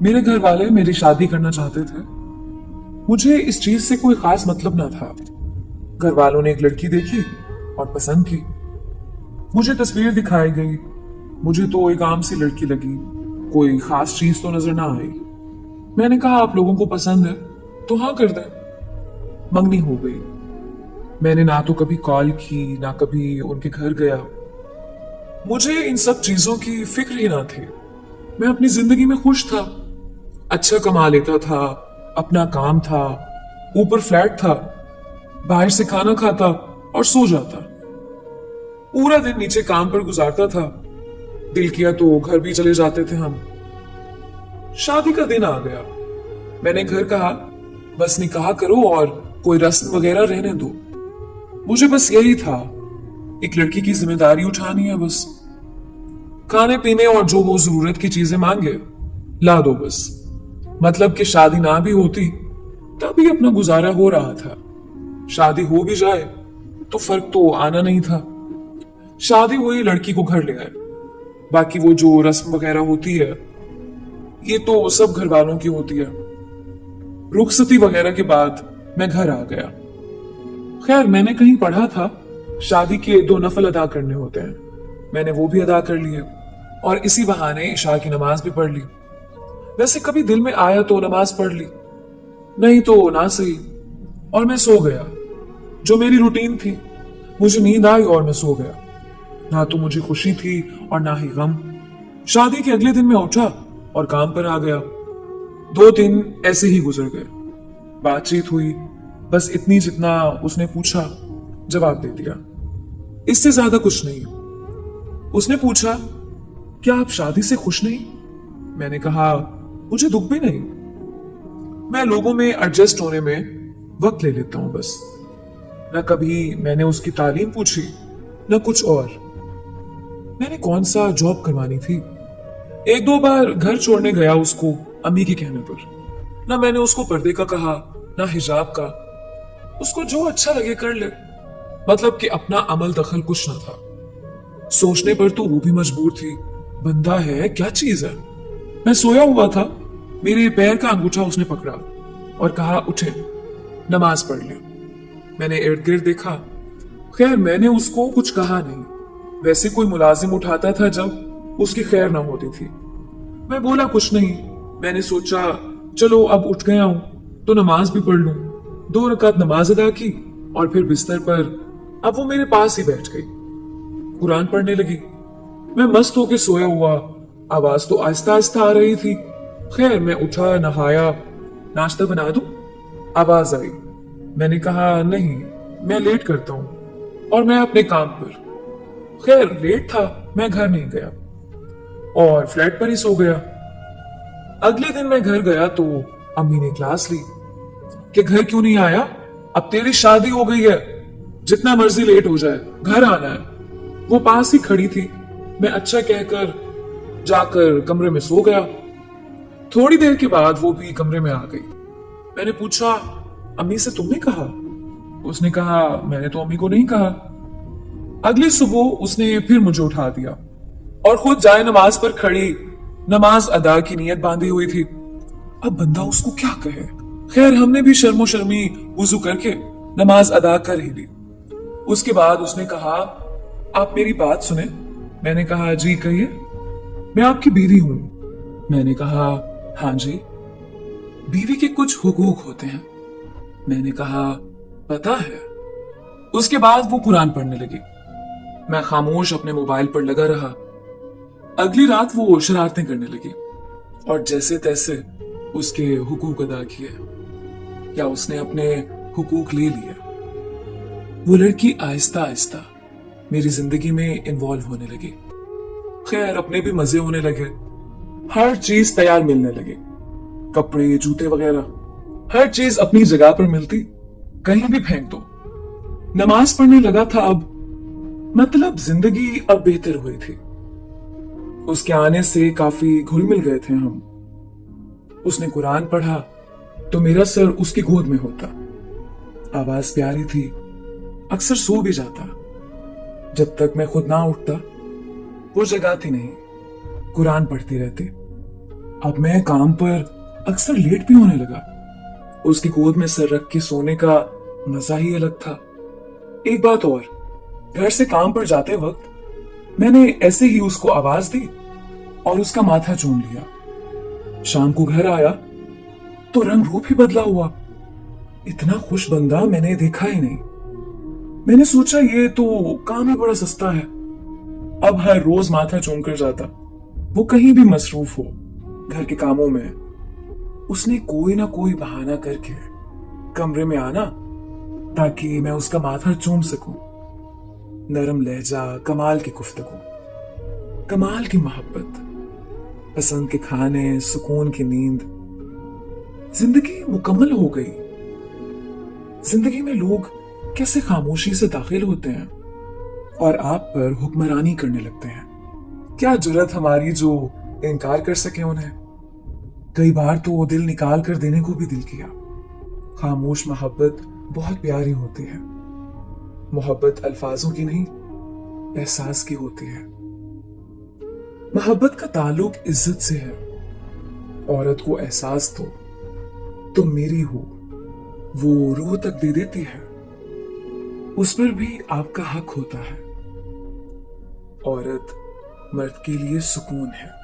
मेरे घर वाले मेरी शादी करना चाहते थे। मुझे इस चीज से कोई खास मतलब ना था। घर वालों ने एक लड़की देखी और पसंद की। मुझे तस्वीर दिखाई गई। मुझे तो एक आम सी लड़की लगी, कोई खास चीज तो नजर ना आई। मैंने कहा आप लोगों को पसंद है तो हाँ कर दें। मंगनी हो गई। मैंने ना तो कभी कॉल की ना कभी उनके घर गया। मुझे इन सब चीजों की फिक्र ही ना थी। मैं अपनी जिंदगी में खुश था। अच्छा कमा लेता था, अपना काम था, ऊपर फ्लैट था, बाहर से खाना खाता और सो जाता। पूरा दिन नीचे काम पर गुजारता था। दिल किया तो घर भी चले जाते थे हम। शादी का दिन आ गया। मैंने घर कहा बस निकाह करो और कोई रस्म वगैरह रहने दो। मुझे बस यही था, एक लड़की की जिम्मेदारी उठानी है बस। खाने पीने और जो वो जरूरत की चीजें मांगे ला दो बस। मतलब कि शादी ना भी होती तभी अपना गुजारा हो रहा था। शादी हो भी जाए तो फर्क तो आना नहीं था। शादी हुई, लड़की को घर ले आए। बाकी वो जो रस्म वगैरह होती है ये तो सब घर वालों की होती है। रुखसती वगैरह के बाद मैं घर आ गया। खैर मैंने कहीं पढ़ा था शादी के 2 नफल अदा करने होते हैं। मैंने वो भी अदा कर लिए और इसी बहाने इशा की नमाज भी पढ़ ली। वैसे कभी दिल में आया तो नमाज पढ़ ली, नहीं तो ना सही, और मैं सो गया। जो मेरी रूटीन थी। मुझे नींद आई और मैं सो गया। ना तो मुझे खुशी थी और ना ही गम। शादी के अगले दिन मैं उठा और काम पर आ गया। 2 दिन ऐसे ही गुजर गए। बातचीत हुई, बस इतनी जितना उसने पूछा जवाब दे दिया, इससे ज्यादा कुछ नहीं। उसने पूछा क्या आप शादी से खुश नहीं? मैंने कहा मुझे दुख भी नहीं। मैं लोगों में एडजस्ट होने में वक्त ले लेता हूं बस। न कभी मैंने उसकी तालीम पूछी न कुछ और। मैंने कौन सा जॉब करवानी थी। 1-2 बार घर छोड़ने गया उसको अम्मी के कहने पर। न मैंने उसको पर्दे का कहा न हिजाब का। उसको जो अच्छा लगे कर ले। मतलब कि अपना अमल दखल कुछ न था। सोचने पर तो वो भी मजबूर थी। बंदा है क्या चीज है। मैं सोया हुआ था, मेरे पैर का अंगूठा उसने पकड़ा और कहा उठे, नमाज पढ़ ले। मैंने इर्द गिर्द देखा। खैर मैंने उसको कुछ कहा नहीं। वैसे कोई मुलाजिम उठाता था जब उसकी खैर ना होती थी। मैं बोला कुछ नहीं। मैंने सोचा चलो अब उठ गया हूं तो नमाज भी पढ़ लूं। 2 रकात नमाज अदा की और फिर बिस्तर पर अब वो मेरे पास ही बैठ गई। कुरान पढ़ने लगी। मैं मस्त होके सोया हुआ। आवाज तो आहिस्ता आहिस्ता आ रही थी। खैर मैं उठा, नहाया, नाश्ता बना दूं? आवाज आई। मैंने कहा नहीं, मैं लेट करता हूं और मैं अपने काम पर। खैर लेट था, मैं घर नहीं गया और फ्लैट पर ही सो गया। अगले दिन मैं घर गया तो अम्मी ने क्लास ली कि घर क्यों नहीं आया, अब तेरी शादी हो गई है, जितना मर्जी लेट हो जाए घर आना है। वो पास ही खड़ी थी। मैं अच्छा कहकर जाकर कमरे में सो गया। थोड़ी देर के बाद वो भी कमरे में आ गई। मैंने पूछा अम्मी से तुमने कहा? उसने कहा मैंने तो अम्मी को नहीं कहा। अगली सुबह उसने फिर मुझे उठा दिया और खुद जाए नमाज पर खड़ी नमाज अदा की नीयत बांधी हुई थी। अब बंदा उसको क्या कहे। खैर हमने भी शर्मो शर्मी वुजू करके नमाज अदा कर ही ली। उसके बाद उसने कहा आप मेरी बात सुने। मैंने कहा जी कहिए। मैं आपकी बीवी हूं। मैंने कहा हाँ जी। बीवी के कुछ हुकूक होते हैं। मैंने कहा पता है। उसके बाद वो कुरान पढ़ने लगी। मैं खामोश अपने मोबाइल पर लगा रहा। अगली रात वो शरारतें करने लगी और जैसे तैसे उसके हुकूक अदा किए या उसने अपने हुकूक ले लिए। वो लड़की आहिस्ता आहिस्ता मेरी जिंदगी में इन्वॉल्व होने लगी। खैर अपने भी मजे होने लगे। हर चीज तैयार मिलने लगी, कपड़े जूते वगैरह हर चीज अपनी जगह पर मिलती, कहीं भी फेंक दो। नमाज पढ़ने लगा था अब। मतलब जिंदगी अब बेहतर हुई थी। उसके आने से काफी घुल मिल गए थे हम। उसने कुरान पढ़ा तो मेरा सर उसकी गोद में होता। आवाज प्यारी थी। अक्सर सो भी जाता। जब तक मैं खुद ना उठता वो जगाती नहीं, कुरान पढ़ती रहती। अब मैं काम पर अक्सर लेट भी होने लगा। उसकी गोद में सर रख के सोने का मजा ही अलग था। एक बात और, घर से काम पर जाते वक्त मैंने ऐसे ही उसको आवाज दी और उसका माथा चूम लिया। शाम को घर आया तो रंग रूप ही बदला हुआ। इतना खुश बंदा मैंने देखा ही नहीं। मैंने सोचा ये तो काम ही बड़ा सस्ता है। अब हर रोज माथा चूम कर जाता। वो कहीं भी मसरूफ हो, घर के कामों में, उसने कोई ना कोई बहाना करके कमरे में आना ताकि मैं उसका माथा चूम सकूं। नरम लहजा, कमाल की गुफ्तगू, कमाल की मोहब्बत, पसंद के खाने, सुकून की नींद। जिंदगी मुकम्मल हो गई। जिंदगी में लोग कैसे खामोशी से दाखिल होते हैं और आप पर हुक्मरानी करने लगते हैं। क्या जुर्रत हमारी जो इनकार कर सके उन्हें। कई बार तो वो दिल निकाल कर देने को भी दिल किया। खामोश मोहब्बत बहुत प्यारी होती है। मोहब्बत अल्फाजों की नहीं, एहसास की होती है। मोहब्बत का ताल्लुक इज्जत से है। औरत को एहसास दो, तुम मेरी हो, वो रूह तक दे देती है। उस पर भी आपका हक होता है। औरत मर्द के लिए सुकून है।